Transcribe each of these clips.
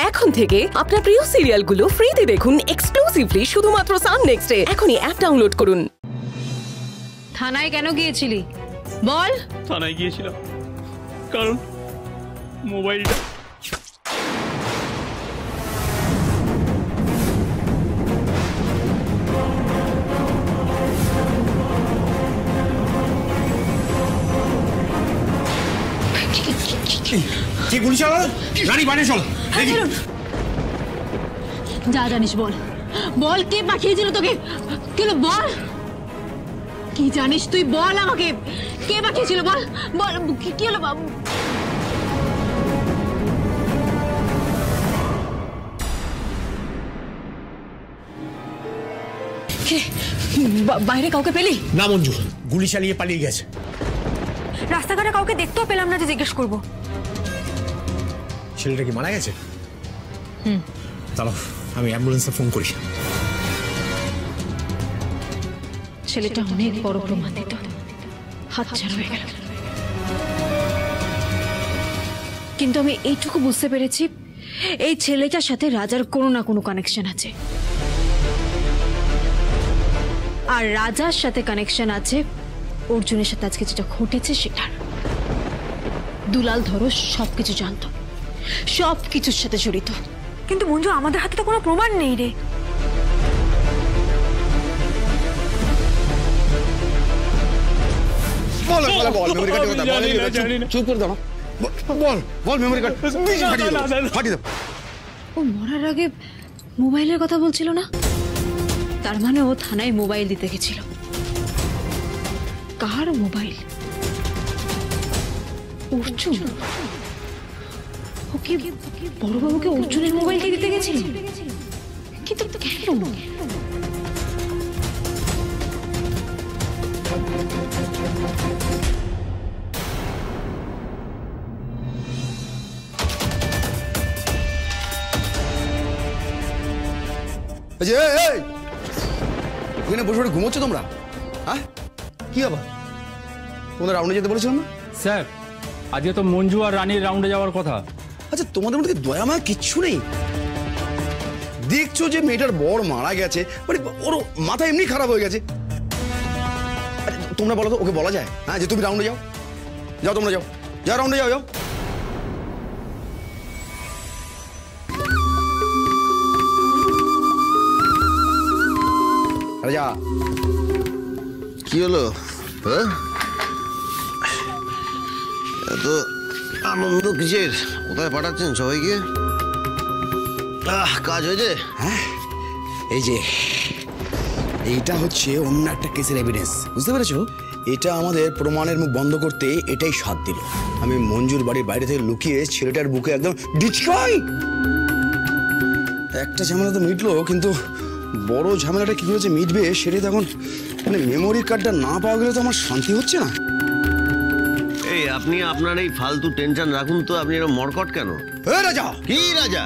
এখন থেকে আপনার প্রিয় সিরিয়ালগুলো ফ্রিতে দেখুন এক্সক্লুসিভলি শুধুমাত্র সান নেক্সটে। এখনই অ্যাপ ডাউনলোড করুন। থানায় কেন গিয়েছিলি বল? থানায় গিয়েছিলাম কারণ মোবাইলটা কি গুলি চালা রানী বাড়ি চল দেখি যা জানিস বল, বল কে পাঠিয়েছিল তোকে? কেন বল, কি জানিস তুই বল আমাকে, কে পাঠিয়েছিল বল বল, কি হলো বাবু? বাইরে কাউকে পেলি? না মঞ্জু, গুলি চালিয়ে পালিয়ে গেছে। রাস্তাঘাটে কাউকে দেখতেও পেলাম না যে জিজ্ঞেস করবো। ছেলেটা কি মারা গেছে? চলো আমি অ্যাম্বুলেন্সে ফোন করি। ছেলেটা অনেক বড় প্রমাণিত, হাতছাড়া হয়ে গেল। কিন্তু আমি এইটুকু বুঝতে পেরেছি, এই ছেলেটার সাথে রাজার কোনো না কোনো কানেকশন আছে, আর রাজার সাথে কানেকশন আছে অর্জুনের সাথে আজকে যেটা ঘটেছে সেটার। দুলাল ধরো সবকিছু জানতো, সবকিছুর সাথে জড়িত। কিন্তু মঞ্জু আমাদের হাতে তো কোনো প্রমাণ নেই রে। বল মেমোরি কার্ডের কথা বল। চুপ করে দাও, বল মেমোরি কার্ড ফাটিয়ে দাও। ও মরার আগে মোবাইলের কথা বলছিল না? তার মানে ও থানায় মোবাইল দিতে গেছিল। কার মোবাইল? অর্জুন। ওকে বড়বাবুকে অর্জুনের মোবাইলটা দিতে গেছিল, কিন্তু কেন? এখানে বসে বসে ঘুমোচ্ছ তোমরা? হ্যাঁ কি আবার তোমরা রাউন্ডে যেতে বলেছিলাম না স্যার? আজকে তো মঞ্জু আর রানীর রাউন্ডে যাওয়ার কথা। আচ্ছা তোমাদের মধ্যে দয়া মায়া কিচ্ছু নেই? দেখছো যে মেয়েটার বর মারা গেছে, মানে ওর মাথা এমনি খারাপ হয়ে গেছে। তোমরা বলো তো, ওকে বলা যায় হ্যাঁ যে তুমি রাউন্ডে যাও? যাও তোমরা যাও, যাও রাউন্ডে যাও। আরে যা। কি হলো? এত আনন্দ কিসের? কোথায় পাঠাচ্ছেন সবাইকে? কাজ হয়েছে? হ্যাঁ এই যে এইটা হচ্ছে অন্য একটা কেসের এভিডেন্স, বুঝতে পেরেছো? এটা আমাদের প্রমাণের মুখ বন্ধ করতে এটাই সাথ দিল। আমি মঞ্জুর বাড়ির বাইরে থেকে লুকিয়ে ছেলেটার বুকে একদম ডিচকাই। একটা ঝামেলা তো মিটলো, কিন্তু বড় ঝামেলাটা কি করেছে মিটবে সেটাই তখন, মানে মেমোরি কার্ডটা না পাওয়া গেলে তো আমার শান্তি হচ্ছে না। এই আপনি আপনার এই ফালতু টেনশন রাখুন তো, আপনি এরকম মরকট কেন? রাজা কি রাজা?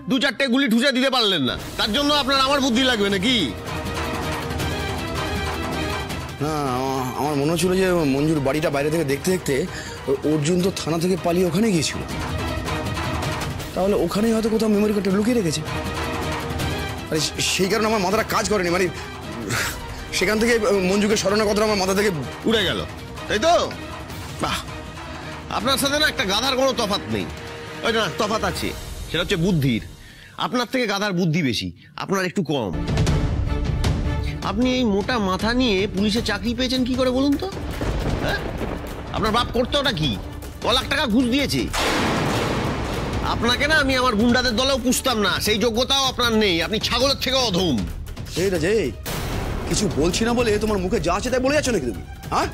2-4টে গুলি ঠুসে দিতে পারলেন না, তার জন্য আপনার আমার বুদ্ধি লাগবে নাকি? না আমার মনে হচ্ছিল যে মঞ্জুর বাড়িটা বাইরে থেকে দেখতে দেখতে অর্জুন তো থানা থেকে পালিয়ে ওখানে গিয়েছিল, তাহলে ওখানেই হয়তো কোথাও মেমোরি কার্ডটা লুকিয়ে রেখেছে। আরে সেই কারণে আমার মাথাটা কাজ করেনি, মানে সেখান থেকে মঞ্জুকে সরানোর কথাটা আমার মাথা থেকে উড়ে গেল, তাই তো? বাহ, আপনার সাথে না একটা গাধার কোনো তফাৎ নেই। ওই না তফাৎ আছে, সেটা হচ্ছে বুদ্ধির। আপনার থেকে গাধার বুদ্ধি বেশি, আপনার একটু কম। আপনি এই মোটা মাথা নিয়ে পুলিশে চাকরি পেয়েছেন কি করে বলুন তো? হ্যাঁ, আপনার বাপ করতো ওটা কি? 1 লাখ টাকা ঘুষ দিয়েছে। আপনাকে না আমি আমার গুন্ডাদের দলেও পুষতাম না, সেই যোগ্যতাও আপনার নেই। আপনি ছাগলের থেকে অধম। এই রাজা, কিছু বলছি না বলে তোমার মুখে যা আছে তাই বলে যাচ্ছ নাকি তুমি? হ্যাঁ,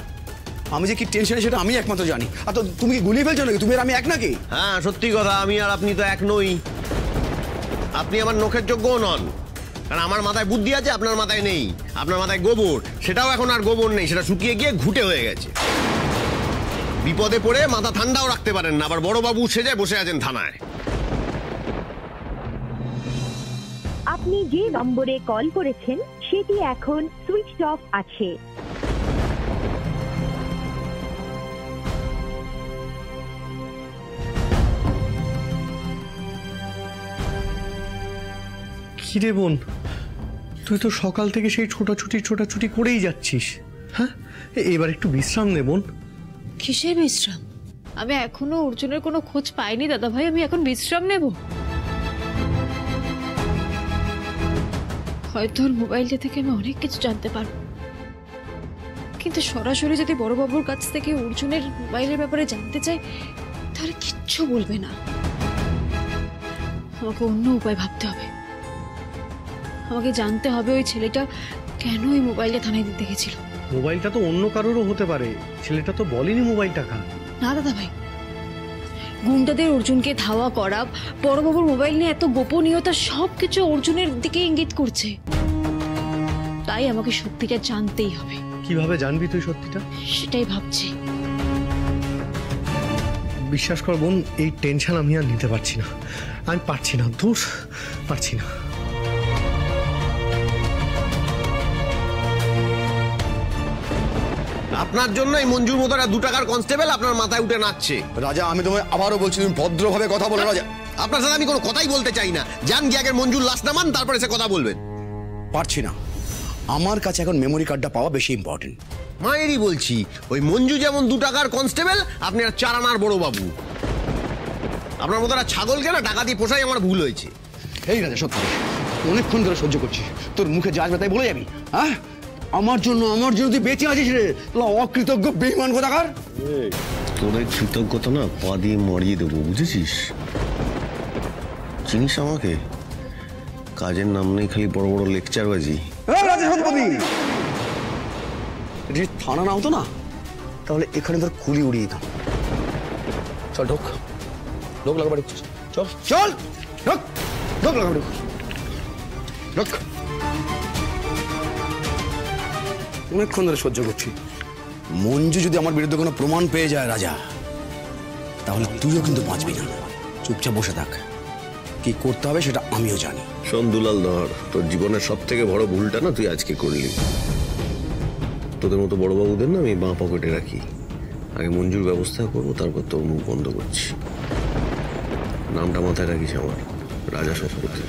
আমি যে কি টেনশনে সেটা আমি একমাত্র জানি। আর তো তুমি কি গুলিয়ে ফেলছো নাকি? তুমি আর আমি এক নাকি? হ্যাঁ সত্যি কথা, আমি আর আপনি তো এক নই। আপনি আমার নখের যোগ্যও নন, কারণ আমার মাথায় বুদ্ধি আছে, আপনার মাথায় নেই। আপনার মাথায় গোবর, সেটাও এখন আর গোবর নেই, সেটা শুকিয়ে গিয়ে ঘুটে হয়ে গেছে। বিপদে পড়ে মাথা ঠান্ডাও রাখতে পারেন না, আবার বড়বাবু সেজে বসে আছেন থানায়। আপনি যে নম্বরে কল করেছেন সেটি এখন সুইচড অফ আছে। কিরে বোন, তুই তো সকাল থেকে সেই ছোটাছুটি করেই যাচ্ছিস। হ্যাঁ, এবার একটু বিশ্রাম নে বোন। কিসের বিশ্রাম? আমি এখনো অর্জুনের কোনো খোঁজ পাইনি দাদা ভাই, আমি এখন বিশ্রাম নেব? হয়তো ওর মোবাইলটা থেকে আমি অনেক কিছু জানতে পারবো, কিন্তু সরাসরি যদি বড়বাবুর কাছ থেকে অর্জুনের মোবাইলের ব্যাপারে জানতে চাই তাহলে কিচ্ছু বলবে না। আমাকে অন্য উপায় ভাবতে হবে। আমাকে জানতে হবে ওই ছেলেটা কেন ওই মোবাইলটা থানায় দিতে গেছিল। মোবাইলটা তো অন্য কারোরও হতে পারে, ছেলেটা তো বলেনি মোবাইলটা কার। না দাদা ভাই, গুন্ডাদের অর্জুনকে ধাওয়া করা, বড়বাবুর মোবাইল নিয়ে এত গোপনীয়তা, সবকিছু অর্জুনের দিকে ইঙ্গিত করছে। তাই আমাকে সত্যিটা জানতেই হবে। কিভাবে জানবি তুই সত্যিটা? সেটাই ভাবছি। বিশ্বাস কর বোন, এই টেনশন আমি আর নিতে পারছি না। আমি পারছি না, দোষ পারছি না। আপনার জন্য এই মঞ্জুর মতো একটা 2 টাকার কনস্টেবল আপনার মাথায় উঠে নাচছে। রাজা, আমি তোমায় আবারও বলছি, তুমি ভদ্রভাবে কথা বলো। রাজা, আপনার সাথে আমি কোনো কথাই বলতে চাই না। যান গিয়ে আগে মঞ্জুর লাশ নামান, তারপরে সে কথা বলবেন। পারছি না, আমার কাছে এখন মেমোরি কার্ডটা পাওয়া বেশি ইম্পর্টেন্ট। মায়েরই বলছি, ওই মঞ্জু যেমন 2 টাকার কনস্টেবল, আপনি আর 4 আনার বড় বাবু। আপনার মতো একটা ছাগলকে না টাকা দিয়ে পোষাই আমার ভুল হয়েছে। এই রাজা, সত্যি অনেকক্ষণ ধরে সহ্য করছি, তোর মুখে যা আসবে তাই বলে যাবি? হ্যাঁ, আমার জন্য তুই বেঁচে আছিস রে, অকৃতজ্ঞ বেঈমান কোথাকার। তোদের কৃতজ্ঞতা না পা দিয়ে মরিয়ে দেবো, বুঝেছিস? চিনিস আমাকে? কাজের নাম নেই, খালি বড় বড় লেকচার বাজি। যদি থানা না হতো না তাহলে এখানে তোর কুলি উড়িয়ে দিতাম। চল ঢোক, ঢোক লাগা বাড়ি, চল চল ঢোক, ঢোক লাগা বাড়ি, ঢোক। অনেকক্ষণ ধরে সহ্য করছি। মঞ্জু যদি আমার বিরুদ্ধে কোনো প্রমাণ পেয়ে যায় রাজা, তাহলে তুইও কিন্তু বাঁচবি না। চুপচাপ বসে থাক, কি করতে হবে সেটা আমিও জানি। শোন দুলাল ধর, তোর জীবনের সব থেকে বড় ভুলটা না তুই আজকে করলি। তোদের মতো বড়বাবুদের না আমি বাঁ পকেটে রাখি। আগে মঞ্জুর ব্যবস্থা করবো, তারপর তোর মুখ বন্ধ করছি। নামটা মাথায় রাখিস আমার, রাজা শতপথী।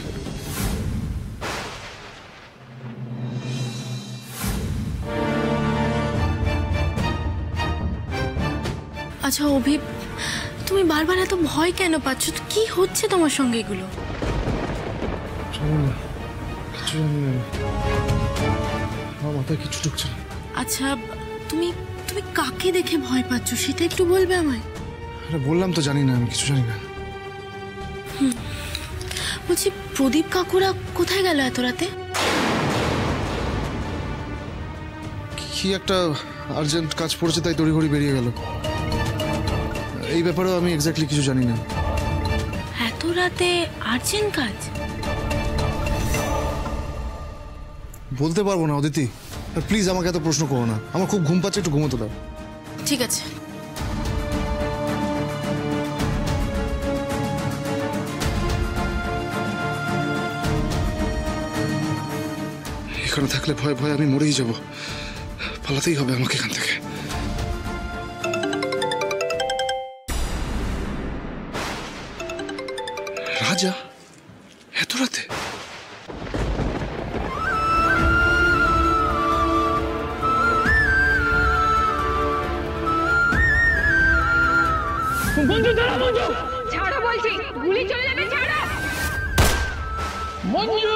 আচ্ছা অভিপ, তুমি বারবার এত ভয় কেন পাচ্ছ? কি হচ্ছে তোমার সঙ্গে এগুলো? আমার মাথায় কিছু ঢুকছে না। আচ্ছা তুমি তুমি কাকে দেখে ভয় পাচ্ছ সেটা একটু বলবে আমায়? বললাম তো জানি না, আমি কিছু জানি না। বলছি প্রদীপ কাকুরা কোথায় গেল এত রাতে? কি একটা আর্জেন্ট কাজ পড়েছে তাই তড়িঘড়ি বেরিয়ে গেল। এই ব্যাপারেও আমি এক্স্যাক্টলি কিছু জানি না। এত রাতে আর্জেন্ট কাজ? বলতে পারবো না অদিতি, প্লিজ আমাকে এত প্রশ্ন করো না। আমার খুব ঘুম পাচ্ছে, একটু ঘুমোতে দাও। ঠিক আছে। এখানে থাকলে ভয় ভয় আমি মরেই যাব। পালাতেই হবে আমাকে এখান থেকে। রাজা এত রাতে? মঞ্জু ধরো, মঞ্জু ছাড়ো বলছি, গুলি চলে যাবে, ছাড়ো মঞ্জু।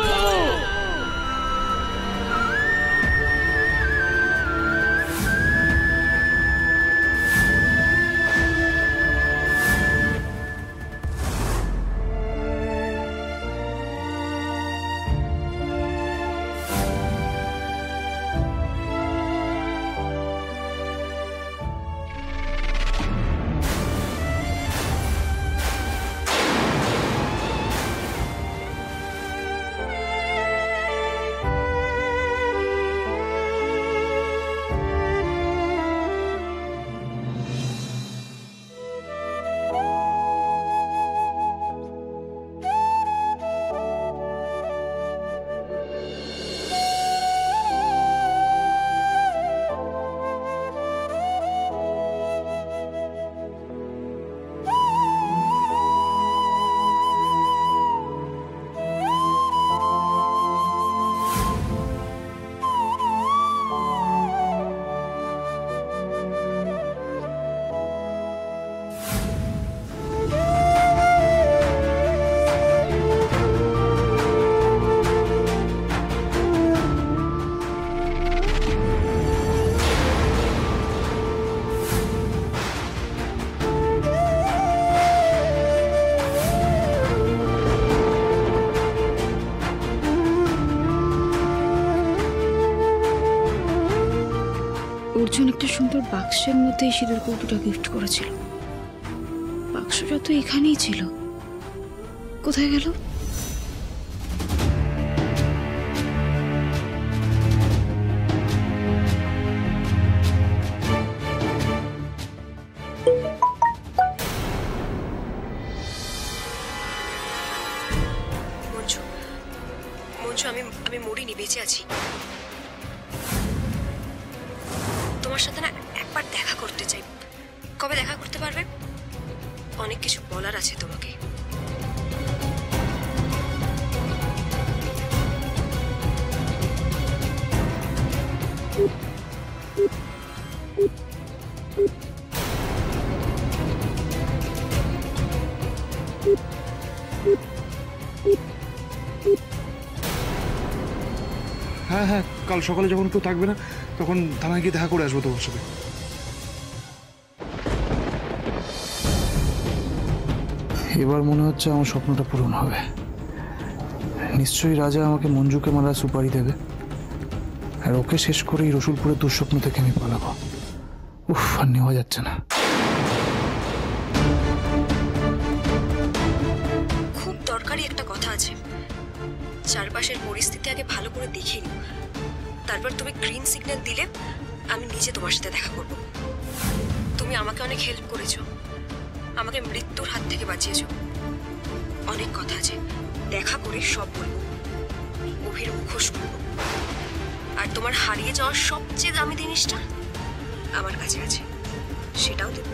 অর্জুন একটা সুন্দর বাক্সের মধ্যে এই সিঁদুর কৌটোটা গিফট করেছিল। বাক্সটা তো এখানেই ছিল, কোথায় গেল? মঞ্জু, আমি মরিনি, বেঁচে আছি। তোমার সাথে না একবার দেখা করতে চাই। কবে দেখা করতে পারবে? অনেক কিছু বলার আছে তোমাকে। হ্যাঁ হ্যাঁ, কাল সকালে যখন কেউ থাকবে না তখন থানায় গিয়ে দেখা করে আসবো তোমার সাথে। এবার মনে হচ্ছে আমার স্বপ্নটা পূরণ হবে। নিশ্চয়ই রাজা আমাকে মঞ্জুকে মারার সুপারি দেবে, আর ওকে শেষ করেই রসুলপুরের দুঃস্বপ্ন থেকে আমি পালাবো। উফ, আর নেওয়া যাচ্ছে না। খুব দরকারি একটা কথা আছে। চারপাশের পরিস্থিতি আগে ভালো করে দেখে নিও, তারপর তুমি গ্রিন সিগন্যাল দিলে আমি নিজে তোমার সাথে দেখা করব। তুমি আমাকে অনেক হেল্প করেছো, আমাকে মৃত্যুর হাত থেকে বাঁচিয়েছো। অনেক কথা আছে, দেখা করে সব বলবো, অভির মুখোশ করবো। আর তোমার হারিয়ে যাওয়ার সবচেয়ে দামি জিনিসটা আমার কাছে আছে, সেটাও দেবো।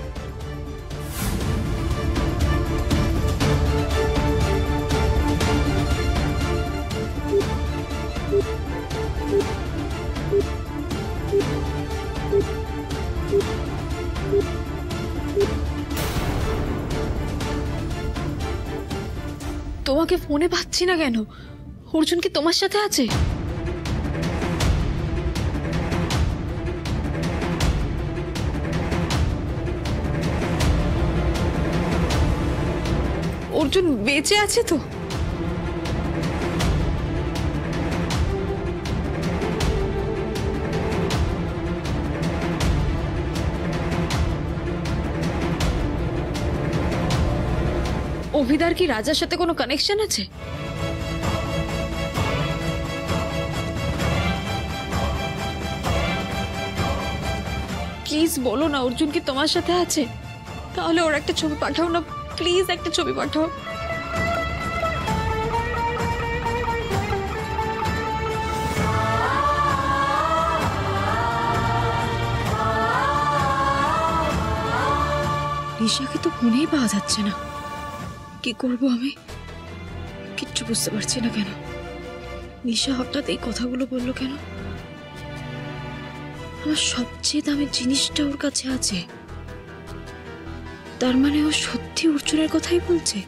তোমাকে ফোনে পাচ্ছি না কেন? অর্জুন কি তোমার সাথে আছে? অর্জুন বেঁচে আছে তো? অভিদার কি রাজার সাথে কোনো কানেকশন আছে? প্লিজ বলো না অর্জুন কি তোমার সাথে আছে? তাহলে ওর একটা ছবি পাঠাও না, প্লিজ একটা ছবি পাঠাও। নিশাকে তো ফোনেই পাওয়া যাচ্ছে না, কি করব আমি? কিচ্ছু বুঝতে পারছি না। কেন নিশা হঠাৎ এই কথাগুলো বললো কেন? আমার সবচেয়ে দামি জিনিসটা ওর কাছে আছে, তার মানে ও সত্যি অর্জুনের কথাই বলছে।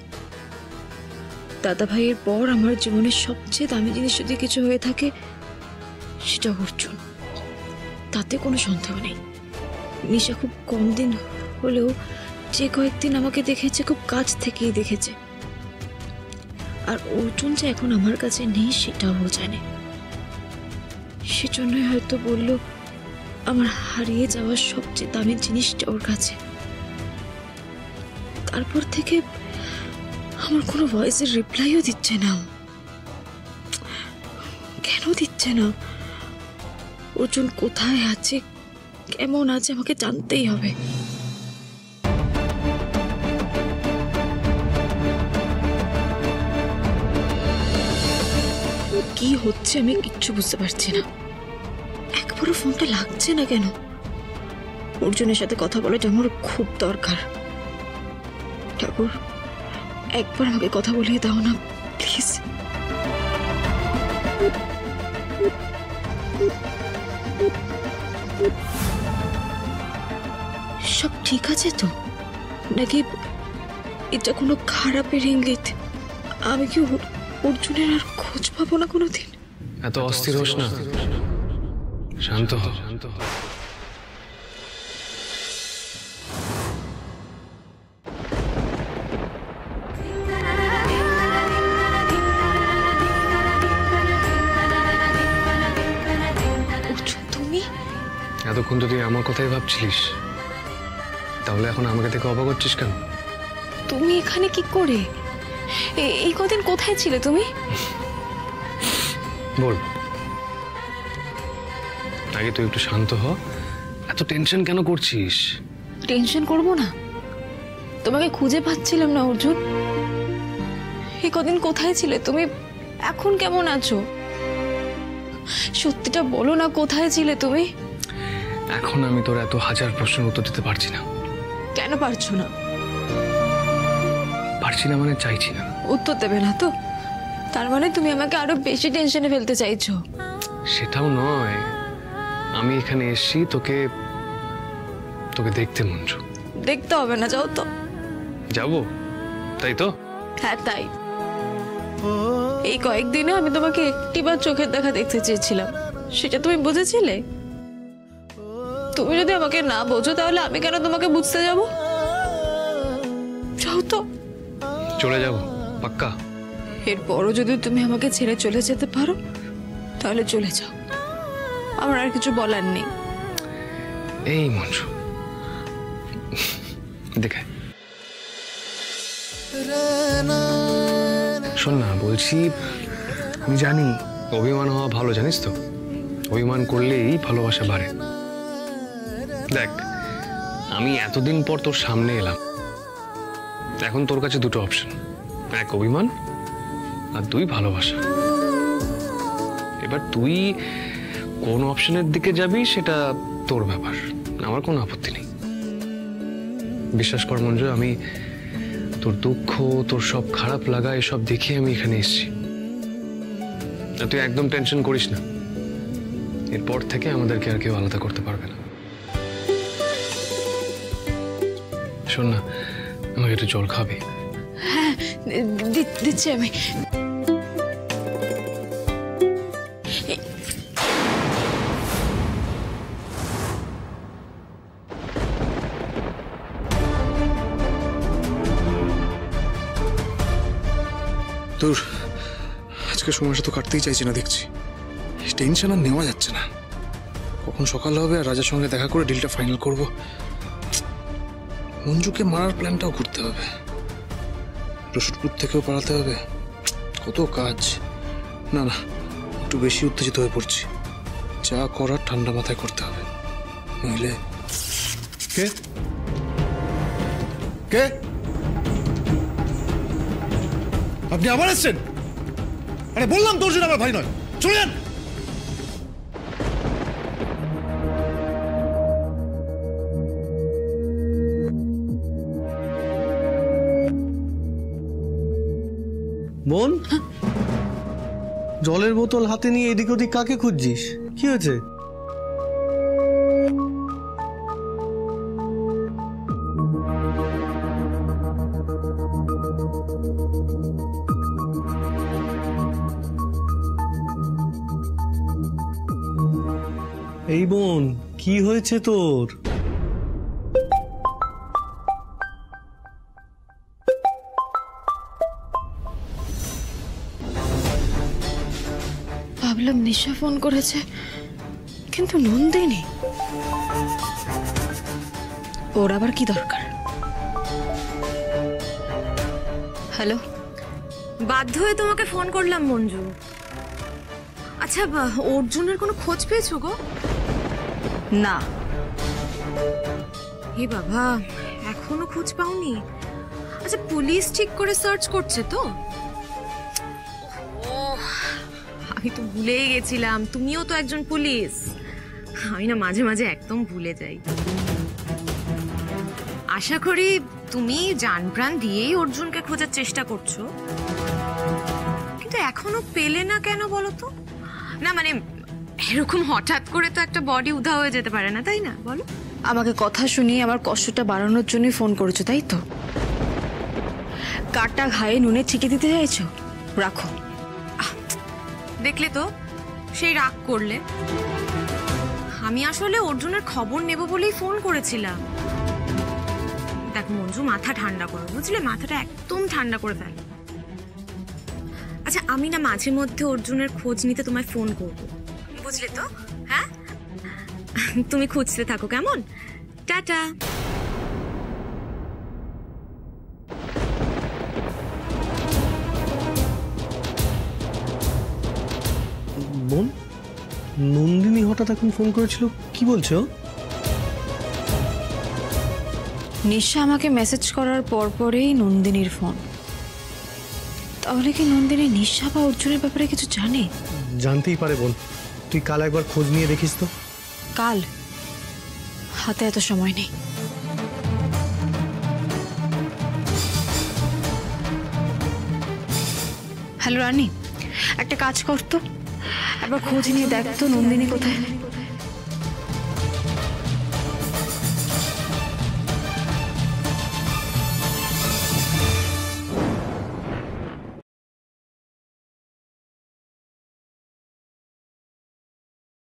দাদা ভাইয়ের পর আমার জীবনের সবচেয়ে দামি জিনিস যদি কিছু হয়ে থাকে সেটা অর্জুন, তাতে কোনো সন্দেহ নেই। নিশা খুব কম দিন হলেও যে কয়েকদিন আমাকে দেখেছে খুব কাছ থেকেই দেখেছে, আর অর্জুন যে এখন আমার কাছে নেই সেটাও ও জানে। সেজন্যই হয়তো বলল আমার হারিয়ে যাওয়ার সবচেয়ে দামি জিনিসটা ওর কাছে। তারপর থেকে আমার কোনো ভয়েসের রিপ্লাইও দিচ্ছে না। কেন দিচ্ছে না? অর্জুন কোথায় আছে, কেমন আছে, আমাকে জানতেই হবে। কি হচ্ছে আমি কিচ্ছু বুঝতে পারছি না। একবারও ফোনটা লাগছে না কেন? অর্জুনের সাথে কথা বলাটা আমার খুব দরকার। ঠাকুর, একবার আমাকে কথা বলিয়ে দাও না প্লিজ। সব ঠিক আছে তো, নাকি এটা কোনো খারাপের ইঙ্গিত? আমি কি অর্জুনের আর খোঁজ পাবো না কোনোদিন? এত অস্থির হোস না, শান্ত হ। তুমি এত এতক্ষণ তো তুই আমার কথাই ভাবছিলিস, তাহলে এখন আমাকে দেখে অবাক হচ্ছিস কেন? তুমি এখানে কি করে? এই কদিন কোথায় ছিলে তুমি? বল, আগে তুই একটু শান্ত হ। এত টেনশন কেন করছিস? টেনশন করব না, তোমাকে খুঁজে পাচ্ছিলাম না অর্জুন। এই কদিন কোথায় ছিলে তুমি? এখন কেমন আছো? সত্যিটা বলো না, কোথায় ছিলে তুমি? এখন আমি তোর এত হাজার প্রশ্নের উত্তর দিতে পারছি না। কেন পারছো না? পারছি না মানে চাইছি না। উত্তর দেবে না তো? তার মানে তুমি আমাকে আরো বেশি টেনশনে ফেলতে চাইছো? সেটাও নয়, আমি এখানে এসেছি তোকে তোকে দেখতে মঞ্জু। দেখতে হবে না, যাও তো। যাবো, তাই তো? হ্যাঁ তাই। এই কয়েকদিনে আমি তোমাকে একটিবার চোখের দেখা দেখতে চেয়েছিলাম, সেটা তুমি বুঝেছিলে? তুমি যদি আমাকে না বোঝো তাহলে আমি কেন তোমাকে বুঝতে যাব? যাও তো। চলে যাব, পাক্কা? এরপরও যদি তুমি আমাকে ছেড়ে চলে যেতে পারো তাহলে চলে যাও, আমার আর কিছু বলার নেই। এই মঞ্জু, দেখায় শোন না, বলছি আমি জানি অভিমান হওয়া ভালো, জানিস তো? অভিমান করলেই ভালোবাসা বাড়ে। দেখ, আমি এতদিন পর তোর সামনে এলাম, এখন তোর কাছে দুটো অপশন, এক অভিমান আর দুই ভালোবাসা। এবার তুই কোন অপশনের দিকে যাবি সেটা তোর ব্যাপার, আমার কোনো আপত্তি নেই। বিশ্বাস কর মঞ্জু, আমি তোর দুঃখ, তোর সব খারাপ লাগা এসব দেখে আমি এখানে এসেছি। তুই একদম টেনশন করিস না, এরপর থেকে আমাদেরকে আর কেউ আলাদা করতে পারবে না। শোন না, আমাকে একটু জল খাবে? হ্যাঁ দিচ্ছি আমি। তোর আজকে সময়টা তো কাটতেই চাইছে না দেখছি। টেনশন আর নেওয়া যাচ্ছে না। কখন সকাল হবে আর রাজার সঙ্গে দেখা করে ডিলটা ফাইনাল করব। মঞ্জুকে মারার প্ল্যানটাও করতে হবে, রসুলপুর থেকেও পালাতে হবে, কত কাজ। না না, একটু বেশি উত্তেজিত হয়ে পড়ছি। যা করার ঠান্ডা মাথায় করতে হবে, নইলে। কে কে আপনি আবার এসছেন? আরে বললাম তোর জন্য আমার ভাই নয়, চলে যান। বোন, জলের বোতল হাতে নিয়ে এদিক ওদিক কাকে খুঁজছিস? কি হয়েছে? এই বোন, কি হয়েছে তোর? ভাবলাম নিশা ফোন করেছে, কিন্তু নন্দিনী। ওর আবার কি দরকার? হ্যালো, বাধ্য হয়ে তোমাকে ফোন করলাম মঞ্জু। আচ্ছা, অর্জুনের কোনো খোঁজ পেয়েছো গো? না। হে বাবা, এখনো খোঁজ পাওনি? আচ্ছা, পুলিশ ঠিক করে সার্চ করছে তো? আমি তো ভুলেই গেছিলাম, তুমিও তো একজন পুলিশ। আমি না মাঝে মাঝে একদম ভুলে যাই। আশা করি তুমি জান প্রাণ দিয়েই অর্জুনকে খোঁজার চেষ্টা করছো, কিন্তু এখনো পেলে না কেন বলো তো? না মানে এরকম হঠাৎ করে তো একটা বডি উধাও হয়ে যেতে পারে না, তাই না? বলো। আমাকে কথা শুনিয়ে আমার কষ্টটা বাড়ানোর জন্য ফোন করেছো, তাই তো? কাটা ঘায়ে নুনে ছিকে দিতে চাইছো? রাখো। দেখলে তো, সেই রাগ করলে। আমি আসলে অর্জুনের খবর নেব বলেই ফোন করেছিলাম। দেখ মঞ্জু, মাথা ঠান্ডা করো, বুঝলে? মাথাটা একদম ঠান্ডা করে ফেল। আচ্ছা, আমি না মাঝে মধ্যে অর্জুনের খোঁজ নিতে তোমায় ফোন করব, বুঝলে তো? হ্যাঁ, তুমি খুঁজতে থাকো, কেমন? টাটা। বোন, নন্দিনী হঠাৎ এখন ফোন করেছিল, কি বলছো? নিশা আমাকে মেসেজ করার পরেই নন্দিনীর ফোন। তাহলে কি নন্দিনী নিশা বা অর্জুনের ব্যাপারে কিছু জানে? জানতেই পারে বোন, তুই কাল একবার খোঁজ নিয়ে দেখিস তো। কাল? হাতে এত সময় নেই। হ্যালো রানী, একটা কাজ করতো, একবার খোঁজ নিয়ে দেখ তো নন্দিনী কোথায়।